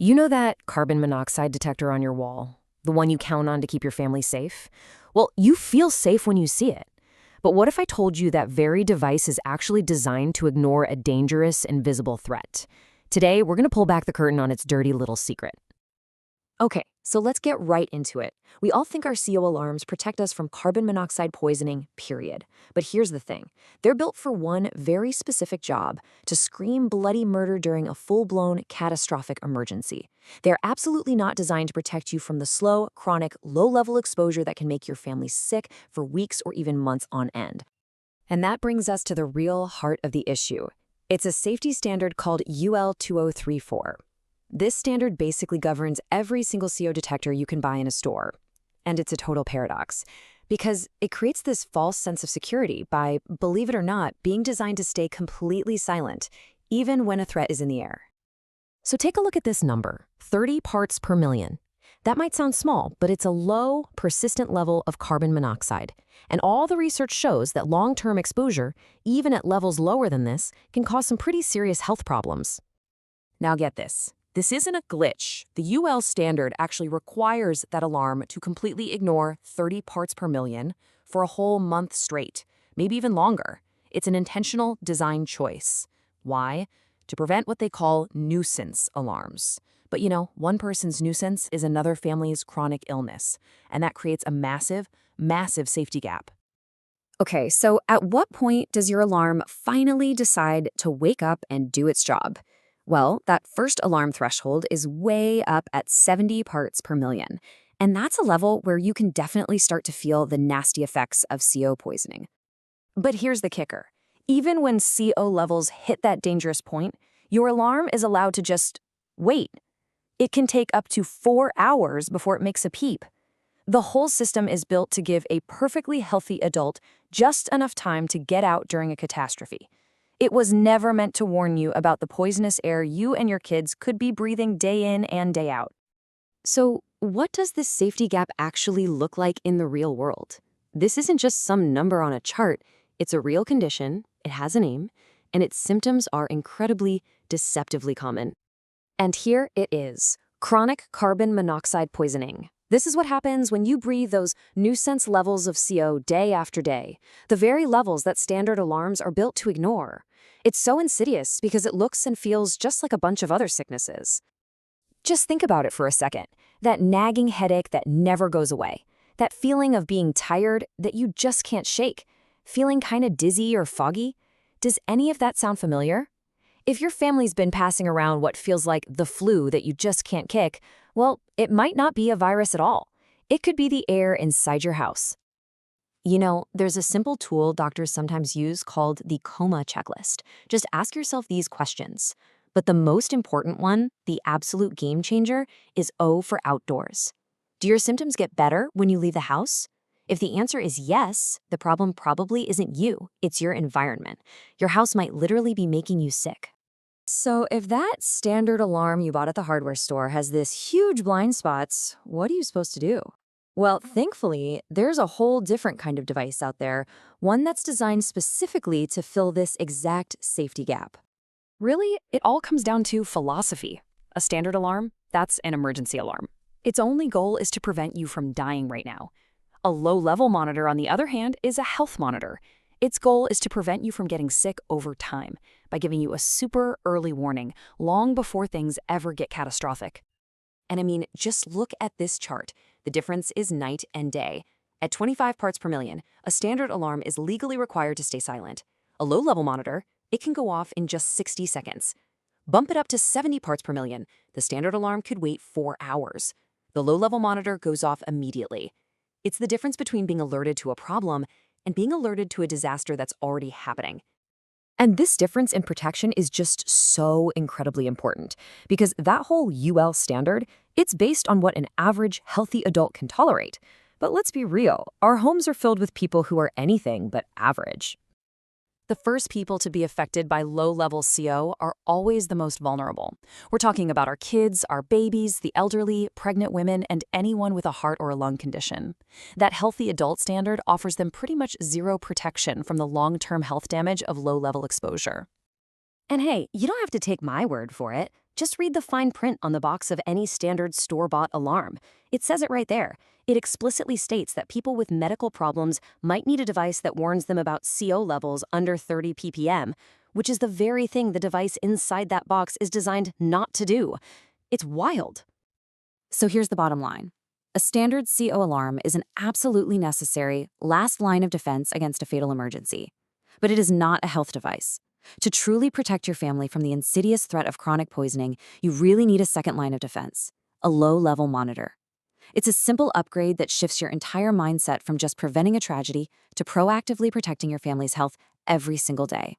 You know that carbon monoxide detector on your wall? The one you count on to keep your family safe? Well, you feel safe when you see it. But what if I told you that very device is actually designed to ignore a dangerous, invisible threat? Today, we're going to pull back the curtain on its dirty little secret. Okay, so let's get right into it. We all think our CO alarms protect us from carbon monoxide poisoning, period. But here's the thing. They're built for one very specific job, to scream bloody murder during a full-blown catastrophic emergency. They're absolutely not designed to protect you from the slow, chronic, low-level exposure that can make your family sick for weeks or even months on end. And that brings us to the real heart of the issue. It's a safety standard called UL 2034. This standard basically governs every single CO detector you can buy in a store. And it's a total paradox, because it creates this false sense of security by, believe it or not, being designed to stay completely silent, even when a threat is in the air. So take a look at this number, 30 parts per million. That might sound small, but it's a low, persistent level of carbon monoxide. And all the research shows that long-term exposure, even at levels lower than this, can cause some pretty serious health problems. Now get this. This isn't a glitch. The UL standard actually requires that alarm to completely ignore 30 parts per million for a whole month straight, maybe even longer. It's an intentional design choice. Why? To prevent what they call nuisance alarms. But one person's nuisance is another family's chronic illness, and that creates a massive, massive safety gap. Okay, so at what point does your alarm finally decide to wake up and do its job? Well, that first alarm threshold is way up at 70 parts per million, and that's a level where you can definitely start to feel the nasty effects of CO poisoning. But here's the kicker. Even when CO levels hit that dangerous point, your alarm is allowed to just wait. It can take up to 4 hours before it makes a peep. The whole system is built to give a perfectly healthy adult just enough time to get out during a catastrophe. It was never meant to warn you about the poisonous air you and your kids could be breathing day in and day out. So, what does this safety gap actually look like in the real world? This isn't just some number on a chart. It's a real condition, it has a name, and its symptoms are incredibly, deceptively common. And here it is, chronic carbon monoxide poisoning. This is what happens when you breathe those nuisance levels of CO day after day, the very levels that standard alarms are built to ignore. It's so insidious because it looks and feels just like a bunch of other sicknesses. Just think about it for a second. That nagging headache that never goes away. That feeling of being tired that you just can't shake. Feeling kind of dizzy or foggy. Does any of that sound familiar? If your family's been passing around what feels like the flu that you just can't kick, well, it might not be a virus at all. It could be the air inside your house. There's a simple tool doctors sometimes use called the coma checklist. Just ask yourself these questions. But the most important one, the absolute game changer, is O for outdoors. Do your symptoms get better when you leave the house? If the answer is yes, the problem probably isn't you, it's your environment. Your house might literally be making you sick. So if that standard alarm you bought at the hardware store has this huge blind spots, what are you supposed to do? Well, thankfully, there's a whole different kind of device out there, one that's designed specifically to fill this exact safety gap. Really, it all comes down to philosophy. A standard alarm, that's an emergency alarm. Its only goal is to prevent you from dying right now. A low-level monitor, on the other hand, is a health monitor. Its goal is to prevent you from getting sick over time by giving you a super early warning long before things ever get catastrophic. And I mean, just look at this chart. The difference is night and day. At 25 parts per million, a standard alarm is legally required to stay silent. A low-level monitor, it can go off in just 60 seconds. Bump it up to 70 parts per million. The standard alarm could wait 4 hours. The low-level monitor goes off immediately. It's the difference between being alerted to a problem and being alerted to a disaster that's already happening. And this difference in protection is just so incredibly important because that whole UL standard, it's based on what an average healthy adult can tolerate. But let's be real, our homes are filled with people who are anything but average. The first people to be affected by low-level CO are always the most vulnerable. We're talking about our kids, our babies, the elderly, pregnant women, and anyone with a heart or a lung condition. That healthy adult standard offers them pretty much zero protection from the long-term health damage of low-level exposure. And hey, you don't have to take my word for it. Just read the fine print on the box of any standard store-bought alarm. It says it right there. It explicitly states that people with medical problems might need a device that warns them about CO levels under 30 ppm, which is the very thing the device inside that box is designed not to do. It's wild. So here's the bottom line. A standard CO alarm is an absolutely necessary last line of defense against a fatal emergency. But it is not a health device. To truly protect your family from the insidious threat of chronic poisoning, you really need a second line of defense, a low-level monitor. It's a simple upgrade that shifts your entire mindset from just preventing a tragedy to proactively protecting your family's health every single day.